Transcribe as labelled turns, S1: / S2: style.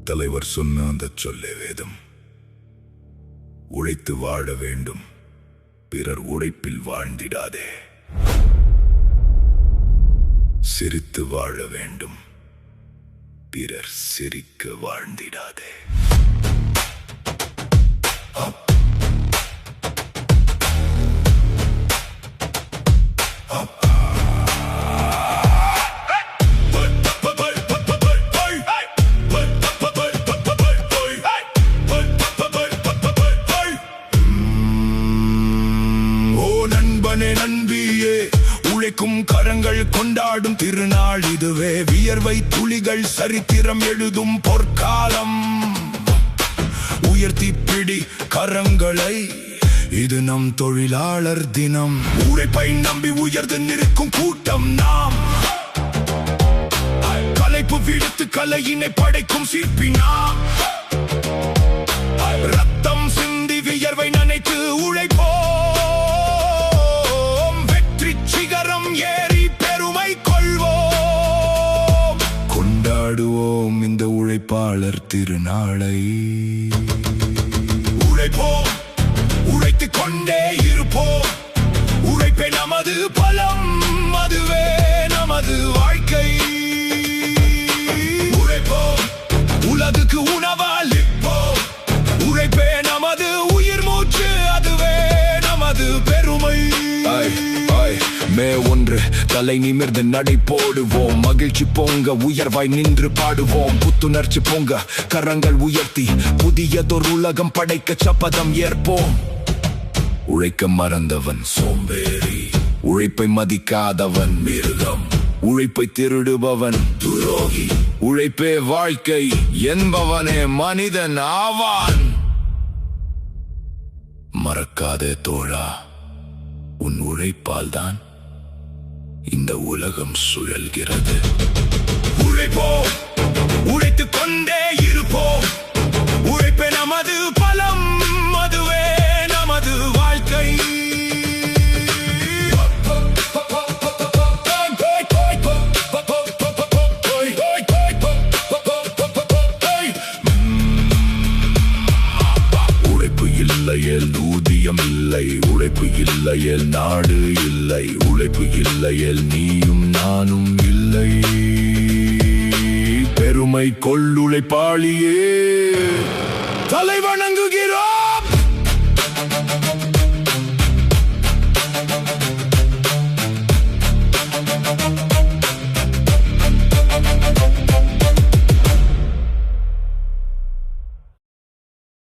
S1: தலைவர் சொன்ன அந்த சொல்லே வேதம். உழைத்து வாழ வேண்டும், பிறர் உழைப்பில் வாழ்ந்திடாதே. சிரித்து வாழ வேண்டும், பிறர் சிரிக்க வாழ்ந்திடாதே. நண்பியே, உழைக்கும் கரங்கள் கொண்டாடும் திருநாள் இதுவே. வியர்வை துளிகள் சரித்திரம் எழுதும் பொற்காலம். உயர்த்தி பிடி கரங்களை, இது நம் தொழிலாளர் தினம். உழைப்பை நம்பி உயர்ந்து நிற்கும் கூட்டம் நாம். கலைப்பு விடுத்து கலையினை படைக்கும் சிற்பி நாம். ரத்தம் சிந்தி வியர்வை நனைத்து உழைப்போம். கொண்டாடுவோம் இந்த உழைப்பாளர் திருநாளை. உழைப்போம், உழைத்துக் கொண்டே இருப்போம். உழைப்பே நமது பலம், அதுவே நமது வாழ்க்கை. உழைப்போம், உலகுக்கு உணவளிப்போம். உழைப்பே நமது உயிர் மூச்சு, அதுவே நமது பெருமை. மே 1 தலை நிமிர்ந்து நடை போடுவோம். மகிழ்ச்சி பொங்க உயர்வாய் நின்று பாடுவோம். புத்துணர்ச்சி பொங்க கரங்கள் உயர்த்தி புதியதொரு உலகம் படைக்க சபதம் ஏற்போம். உழைக்க மறந்தவன் சோம்பேறி, உழைப்பை மதிக்காதவன் மிருகம். உழைப்பை திருடுபவன் துரோகி, உழைப்பே வாழ்க்கை என்பவனே மனிதன் ஆவான். மறக்காதே தோழா, உன் உழைப்பால் தான் இந்த உலகம் சுழல்கிறது. உழைப்போம், உழைத்துக் கொண்டே இருப்போம். உழைப்பே நமது பலம், அதுவே நமது வாழ்க்கை. உழைப்பு இல்லையேல் ஊதியம் இல்லை. உழைப்பு இல்லையேல் நாடு இல்லை. உழைப்பு இல்லையேல் நீயும் நானும் இல்லை. பெருமை கொள்ளுழைப்பாளியே, தலை வணங்குகிறோம்.